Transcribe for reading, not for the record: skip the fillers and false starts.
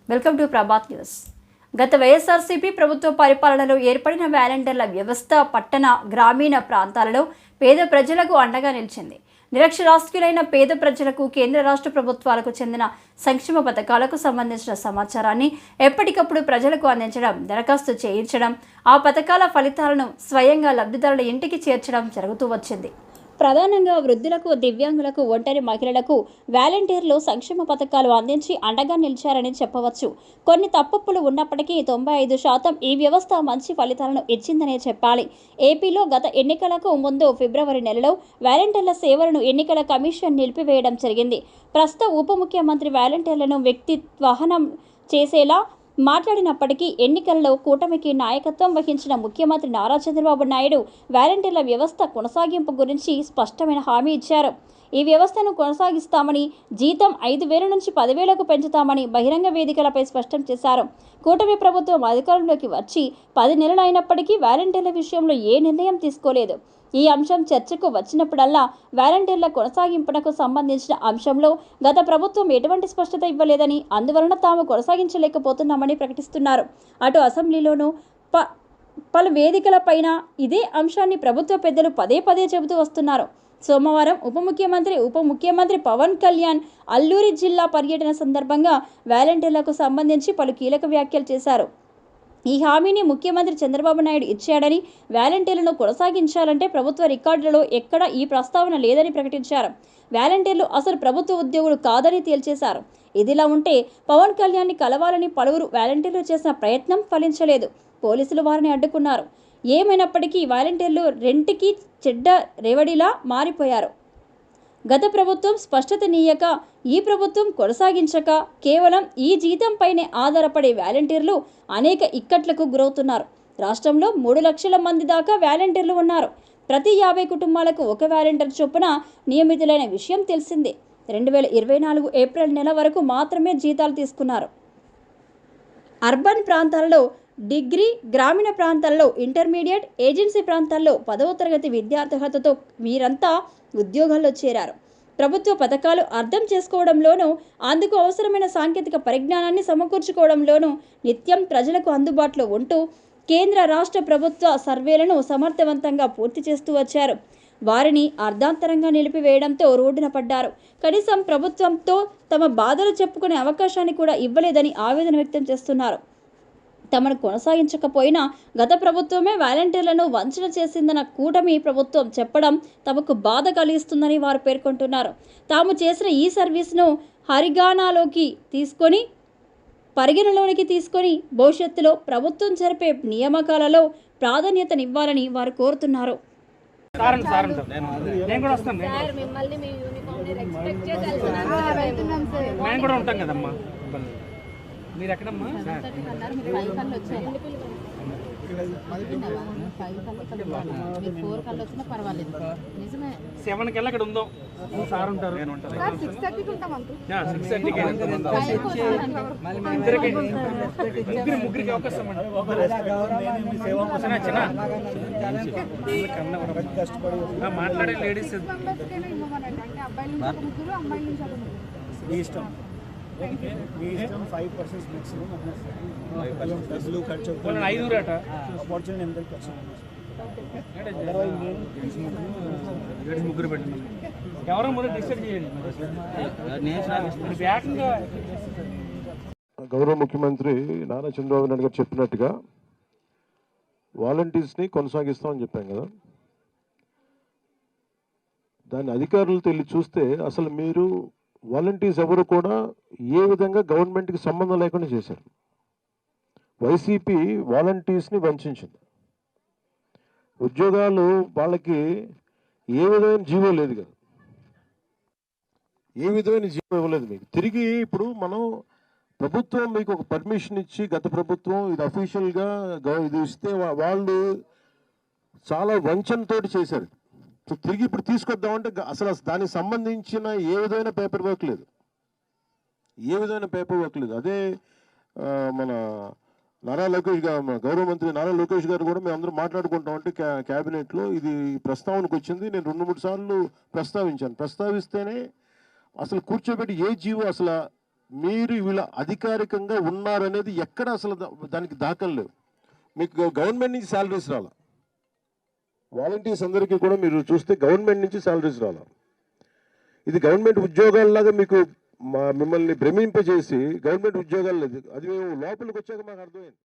Welcome to Prabhat news. గత వైఎస్ఆర్సీపీ ప్రభుత్వ పరిపాలనలో ఏర్పడిన వాలంటీర్ల వ్యవస్థ పట్టణ గ్రామీణ ప్రాంతాలలో పేద ప్రజలకు అండగా నిలిచింది. నిరక్షరాస్యులైన పేద ప్రజలకు కేంద్ర రాష్ట్ర ప్రభుత్వాలకు చెందిన సంక్షేమ పథకాలకు సంబంధించిన సమాచారాన్ని ఎప్పటికప్పుడు ప్రజలకు అందించడం, దరఖాస్తు చేయించడం, ఆ పథకాల ఫలితాలను స్వయంగా లబ్ధిదారుల ఇంటికి చేర్చడం జరుగుతూ వచ్చింది. ప్రధానంగా వృద్ధులకు, దివ్యాంగులకు, ఒంటరి మహిళలకు వాలంటీర్లు సంక్షేమ పథకాలు అందించి అండగా నిలిచారని చెప్పవచ్చు. కొన్ని తప్పులు ఉన్నప్పటికీ 95% ఈ వ్యవస్థ మంచి ఫలితాలను ఇచ్చిందనే చెప్పాలి. ఏపీలో గత ఎన్నికలకు ముందు ఫిబ్రవరి నెలలో వాలంటీర్ల సేవలను ఎన్నికల కమిషన్ నిలిపివేయడం జరిగింది. ప్రస్తుత ఉప ముఖ్యమంత్రి వాలంటీర్లను వ్యక్తిత్వహనం చేసేలా మాట్లాడినప్పటికీ ఎన్నికల్లో కూటమికి నాయకత్వం వహించిన ముఖ్యమంత్రి నారా చంద్రబాబు నాయుడు వాలంటీర్ల వ్యవస్థ కొనసాగింపు గురించి స్పష్టమైన హామీ ఇచ్చారు. ఈ వ్యవస్థను కొనసాగిస్తామని, జీతం 5,000 నుంచి 10,000కు పెంచుతామని బహిరంగ వేదికలపై స్పష్టం చేశారు. కూటమి ప్రభుత్వం అధికారంలోకి వచ్చి 10 నెలలు అయినప్పటికీ వాలంటీర్ల విషయంలో ఏ నిర్ణయం తీసుకోలేదు. ఈ అంశం చర్చకు వచ్చినప్పుడల్లా వాలంటీర్ల కొనసాగింపునకు సంబంధించిన అంశంలో గత ప్రభుత్వం ఎటువంటి స్పష్టత ఇవ్వలేదని, అందువలన తాము కొనసాగించలేకపోతున్నామని ప్రకటిస్తున్నారు. అటు అసెంబ్లీలోనూ పలు వేదికలపైన ఇదే అంశాన్ని ప్రభుత్వ పెద్దలు పదే పదే చెబుతూ వస్తున్నారు. సోమవారం ఉప ముఖ్యమంత్రి పవన్ కళ్యాణ్ అల్లూరి జిల్లా పర్యటన సందర్భంగా వాలంటీర్లకు సంబంధించి పలు కీలక వ్యాఖ్యలు చేశారు. ఈ హామీని ముఖ్యమంత్రి చంద్రబాబు నాయుడు ఇచ్చాడని, వాలంటీర్లను కొనసాగించాలంటే ప్రభుత్వ రికార్డులలో ఎక్కడా ఈ ప్రస్తావన లేదని ప్రకటించారు. వాలంటీర్లు అసలు ప్రభుత్వ ఉద్యోగులు కాదని తేల్చేశారు. ఇదిలా ఉంటే పవన్ కళ్యాణ్ని కలవాలని పలువురు వాలంటీర్లు చేసిన ప్రయత్నం ఫలించలేదు. పోలీసులు వారిని అడ్డుకున్నారు. ఏమైనప్పటికీ వాలంటీర్లు రెంటికి చెడ్డ రెవడిలా మారిపోయారు. గత ప్రభుత్వం స్పష్టతనీయక, ఈ ప్రభుత్వం కొనసాగించక కేవలం ఈ జీతంపైనే ఆధారపడే వాలంటీర్లు అనేక ఇక్కట్లకు గురవుతున్నారు. రాష్ట్రంలో 3 లక్షల మంది దాకా వాలంటీర్లు ఉన్నారు. ప్రతి 50 కుటుంబాలకు ఒక వాలంటీర్ చొప్పున నియమితులైన విషయం తెలిసిందే. 2024 ఏప్రిల్ నెల వరకు మాత్రమే జీతాలు తీసుకున్నారు. అర్బన్ ప్రాంతాలలో డిగ్రీ, గ్రామీణ ప్రాంతాల్లో ఇంటర్మీడియట్, ఏజెన్సీ ప్రాంతాల్లో 10వ తరగతి విద్యార్థులతో వీరంతా ఉద్యోగాల్లో చేరారు. ప్రభుత్వ పథకాలు అర్థం చేసుకోవడంలోనూ, అందుకు అవసరమైన సాంకేతిక పరిజ్ఞానాన్ని సమకూర్చుకోవడంలోనూ నిత్యం ప్రజలకు అందుబాటులో ఉంటూ కేంద్ర రాష్ట్ర ప్రభుత్వ సర్వేలను సమర్థవంతంగా పూర్తి చేస్తూ వచ్చారు. వారిని అర్ధాంతరంగా నిలిపివేయడంతో రోడ్డున పడ్డారు. కనీసం ప్రభుత్వంతో తమ బాధలు చెప్పుకునే అవకాశాన్ని కూడా ఇవ్వలేదని ఆవేదన వ్యక్తం చేస్తున్నారు. తమను కొనసాగించకపోయినా గత ప్రభుత్వమే వాలంటీర్లను వంచన చేసిందన్న కూటమి ప్రభుత్వం చెప్పడం తమకు బాధ కలిగిస్తుందని వారు పేర్కొంటున్నారు. తాము చేసిన ఈ సర్వీస్ను పరిగణలోనికి తీసుకొని భవిష్యత్తులో ప్రభుత్వం జరిపే నియామకాలలో ప్రాధాన్యతనివ్వాలని వారు కోరుతున్నారు. మీరు ఎక్కడమ్మా? 7 కల్లా అక్కడ ఉందాం. సార్ ఉంటారు, నేను ఉంటాను. 6:30కి ముగ్గురికి అవకాశం మాట్లాడే లేడీస్ ఇష్టం. 5% maximum డబ్బులు ఖర్చు ఆపర్చునిటీ ఎంత ఖర్చు ముగ్గురు పెట్టిన ఎవరో మొదలు డిసైడ్ చేయండి. గౌరవ ముఖ్యమంత్రి నారా చంద్రబాబు నాయుడు గారు చెప్పినట్టుగా వాలంటీర్స్ని కొనసాగిస్తామని చెప్పాం కదా. దాని అధికారులతో వెళ్ళి చూస్తే అసలు మీరు వాలంటీర్స్ ఎవరు కూడా ఏ విధంగా గవర్నమెంట్కి సంబంధం లేకుండా చేశారు. వైసీపీ వాలంటీర్స్ని వంచింది. ఉద్యోగాలు వాళ్ళకి ఏ విధమైన జీవో లేదు కదా, ఏ విధమైన జీవో ఇవ్వలేదు మీకు. తిరిగి ఇప్పుడు మనం ప్రభుత్వం మీకు ఒక పర్మిషన్ ఇచ్చి, గత ప్రభుత్వం ఇది అఫీషియల్గా ఇది ఇస్తే వాళ్ళు చాలా వంచనతోటి చేశారు. సో తిరిగి ఇప్పుడు తీసుకొద్దామంటే అసలు దానికి సంబంధించిన ఏ విధమైన పేపర్ వర్క్ లేదు, అదే మన నారా లోకేష్ గారు, గౌరవ మంత్రి నారా లోకేష్ గారు కూడా మేము అందరూ మాట్లాడుకుంటామంటే క్యాబినెట్లో ఇది ప్రస్తావనకు వచ్చింది. నేను 2-3 సార్లు ప్రస్తావించాను. ప్రస్తావిస్తేనే అసలు కూర్చోబెట్టి ఏ జీవో అసలు మీరు వీళ్ళ అధికారికంగా ఉన్నారనేది ఎక్కడ అసలు దానికి దాఖలు లేవు. మీకు గవర్నమెంట్ నుంచి శాలరీస్ రాలా. వాలంటీర్స్ అందరికీ కూడా మీరు చూస్తే గవర్నమెంట్ నుంచి శాలరీస్ రాలా. ఇది గవర్నమెంట్ ఉద్యోగాల్లాగా మీకు మిమ్మల్ని భ్రమింపజేసి గవర్నమెంట్ ఉద్యోగాలు లేదు. అది మేము లోపలికి వచ్చాక మాకు అర్థమైంది.